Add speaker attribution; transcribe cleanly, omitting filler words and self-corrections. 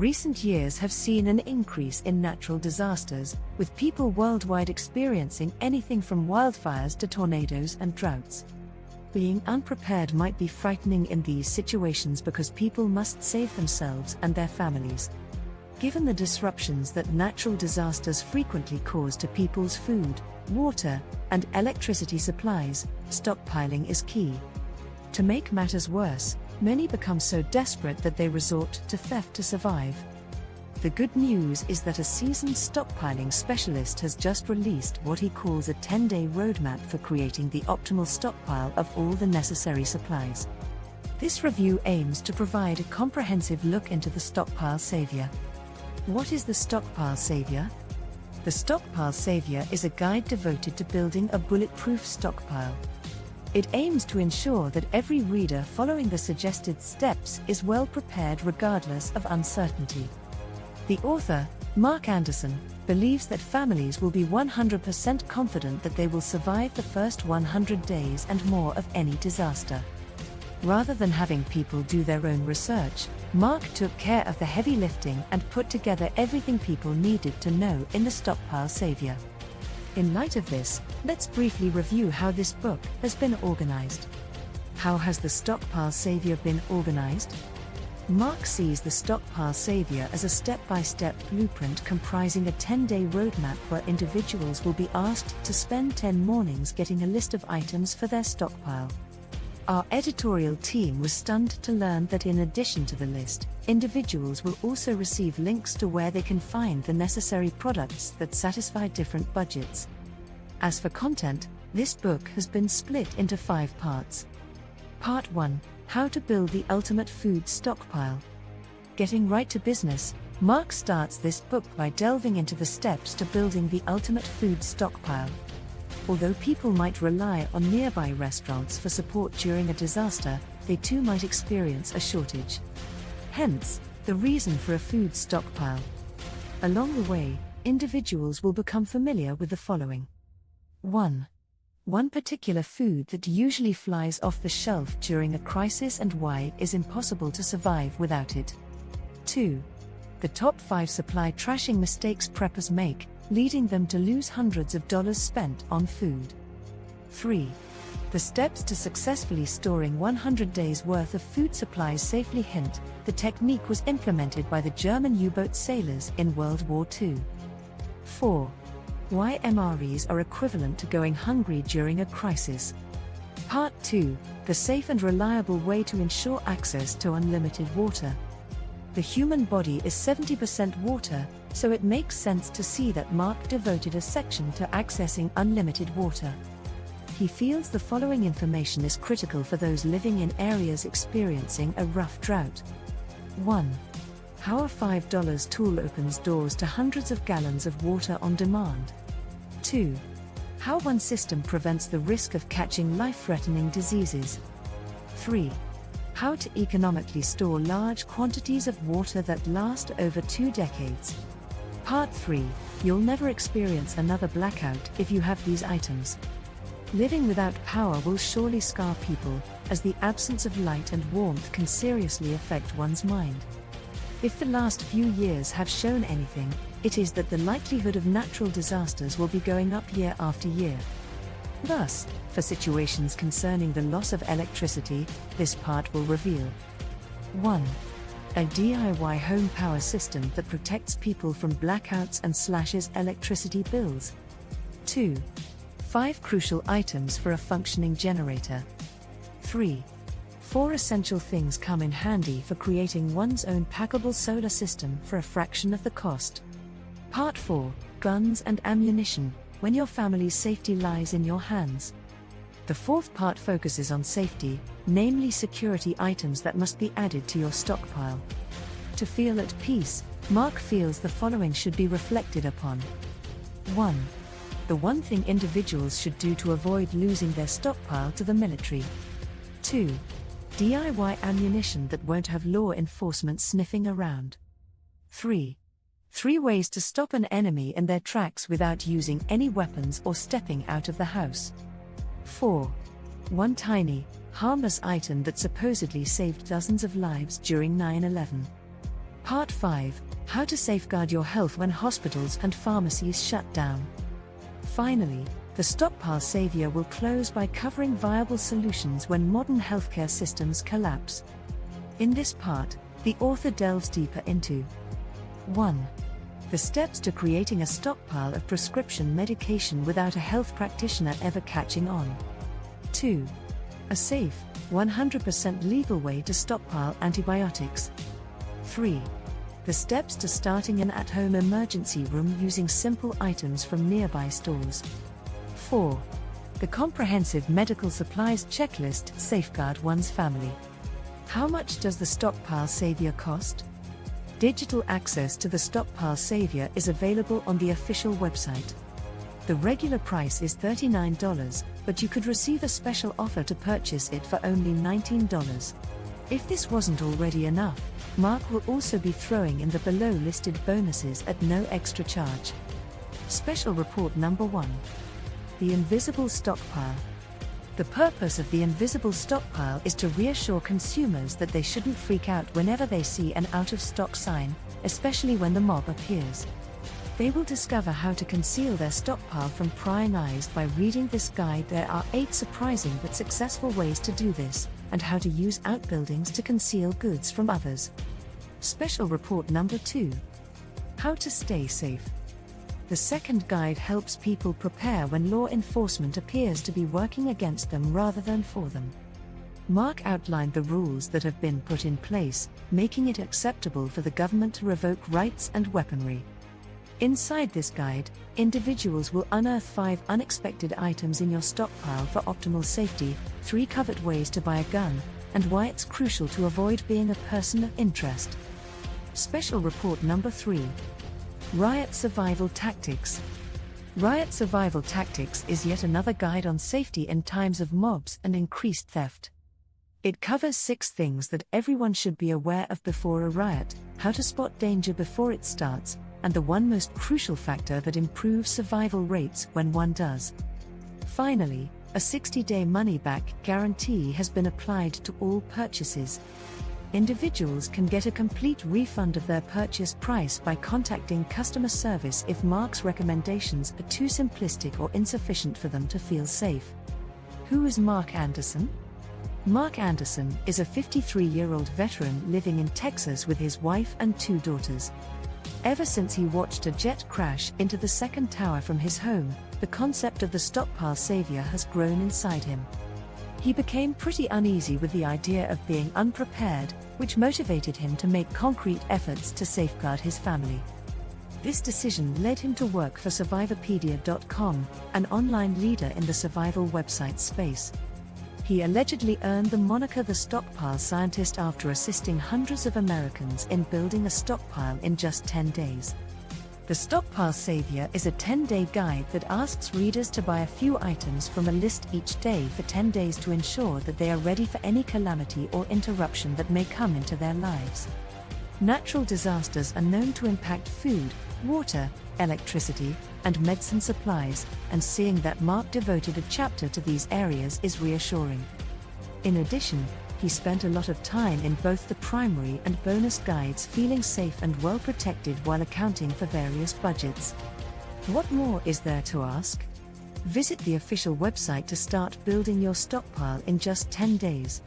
Speaker 1: Recent years have seen an increase in natural disasters, with people worldwide experiencing anything from wildfires to tornadoes and droughts. Being unprepared might be frightening in these situations because people must save themselves and their families. Given the disruptions that natural disasters frequently cause to people's food, water, and electricity supplies, stockpiling is key. To make matters worse, many become so desperate that they resort to theft to survive. The good news is that a seasoned stockpiling specialist has just released what he calls a 10-day roadmap for creating the optimal stockpile of all the necessary supplies. This review aims to provide a comprehensive look into the Stockpile Savior. What is the Stockpile Savior? The Stockpile Savior is a guide devoted to building a bulletproof stockpile. It aims to ensure that every reader following the suggested steps is well prepared regardless of uncertainty. The author, Mark Anderson, believes that families will be 100% confident that they will survive the first 100 days and more of any disaster. Rather than having people do their own research, Mark took care of the heavy lifting and put together everything people needed to know in the Stockpile Savior. In light of this, let's briefly review how this book has been organized. How has the Stockpile Savior been organized? Mark sees the Stockpile Savior as a step-by-step blueprint comprising a 10-day roadmap where individuals will be asked to spend 10 mornings getting a list of items for their stockpile. Our editorial team was stunned to learn that in addition to the list, individuals will also receive links to where they can find the necessary products that satisfy different budgets. As for content, this book has been split into 5 parts. Part 1: How to build the ultimate food stockpile. Getting right to business, Mark starts this book by delving into the steps to building the ultimate food stockpile. Although people might rely on nearby restaurants for support during a disaster, they too might experience a shortage. Hence, the reason for a food stockpile. Along the way, individuals will become familiar with the following. 1. One particular food that usually flies off the shelf during a crisis and why it is impossible to survive without it. 2. The top 5 supply trashing mistakes preppers make, leading them to lose hundreds of dollars spent on food. 3. The steps to successfully storing 100 days' worth of food supplies safely. Hint: the technique was implemented by the German U-boat sailors in World War II. 4. Why MREs are equivalent to going hungry during a crisis. Part 2: The safe and reliable way to ensure access to unlimited water. The human body is 70% water, so it makes sense to see that Mark devoted a section to accessing unlimited water. He feels the following information is critical for those living in areas experiencing a rough drought. 1. How a $5 tool opens doors to hundreds of gallons of water on demand. 2. How one system prevents the risk of catching life-threatening diseases. 3. How to economically store large quantities of water that last over 2 decades. Part 3: You'll never experience another blackout if you have these items. Living without power will surely scar people, as the absence of light and warmth can seriously affect one's mind. If the last few years have shown anything, it is that the likelihood of natural disasters will be going up year after year. Thus, for situations concerning the loss of electricity, this part will reveal 1. A DIY home power system that protects people from blackouts and slashes electricity bills. 2. 5 crucial items for a functioning generator. 3. 4 essential things come in handy for creating one's own packable solar system for a fraction of the cost. Part 4: Guns and ammunition, when your family's safety lies in your hands. The 4th part focuses on safety, namely security items that must be added to your stockpile. To feel at peace, Mark feels the following should be reflected upon. 1. The one thing individuals should do to avoid losing their stockpile to the military. 2. DIY ammunition that won't have law enforcement sniffing around. 3. 3 ways to stop an enemy in their tracks without using any weapons or stepping out of the house. 4. One tiny, harmless item that supposedly saved dozens of lives during 9/11. Part 5: How to safeguard your health when hospitals and pharmacies shut down. Finally, the Stockpile Savior will close by covering viable solutions when modern healthcare systems collapse. In this part, the author delves deeper into 1. The steps to creating a stockpile of prescription medication without a health practitioner ever catching on. 2. A safe, 100% legal way to stockpile antibiotics. 3. The steps to starting an at-home emergency room using simple items from nearby stores. 4. The comprehensive medical supplies checklist to safeguard one's family. How much does the Stockpile Savior cost? Digital access to the Stockpile Savior is available on the official website. The regular price is $39, but you could receive a special offer to purchase it for only $19. If this wasn't already enough, Mark will also be throwing in the below listed bonuses at no extra charge. Special Report Number 1. The Invisible Stockpile. The purpose of the invisible stockpile is to reassure consumers that they shouldn't freak out whenever they see an out-of-stock sign, especially when the mob appears. They will discover how to conceal their stockpile from prying eyes by reading this guide. There are 8 surprising but successful ways to do this, and how to use outbuildings to conceal goods from others. Special Report Number 2. How to stay safe. The second guide helps people prepare when law enforcement appears to be working against them rather than for them. Mark outlined the rules that have been put in place, making it acceptable for the government to revoke rights and weaponry. Inside this guide, individuals will unearth 5 unexpected items in your stockpile for optimal safety, 3 covert ways to buy a gun, and why it's crucial to avoid being a person of interest. Special Report Number 3. Riot Survival Tactics. Riot Survival Tactics is yet another guide on safety in times of mobs and increased theft. It covers 6 things that everyone should be aware of before a riot, how to spot danger before it starts, and the one most crucial factor that improves survival rates when one does. Finally, a 60-day money-back guarantee has been applied to all purchases. Individuals can get a complete refund of their purchase price by contacting customer service if Mark's recommendations are too simplistic or insufficient for them to feel safe. Who is Mark Anderson? Mark Anderson is a 53-year-old veteran living in Texas with his wife and 2 daughters. Ever since he watched a jet crash into the second tower from his home, the concept of the Stockpile Savior has grown inside him. He became pretty uneasy with the idea of being unprepared, which motivated him to make concrete efforts to safeguard his family. This decision led him to work for Survivorpedia.com, an online leader in the survival website space. He allegedly earned the moniker the Stockpile Scientist after assisting hundreds of Americans in building a stockpile in just 10 days. The Stockpile Savior is a 10-day guide that asks readers to buy a few items from a list each day for 10 days to ensure that they are ready for any calamity or interruption that may come into their lives. Natural disasters are known to impact food, water, electricity, and medicine supplies, and seeing that Mark devoted a chapter to these areas is reassuring. In addition, he spent a lot of time in both the primary and bonus guides feeling safe and well protected while accounting for various budgets. What more is there to ask? Visit the official website to start building your stockpile in just 10 days.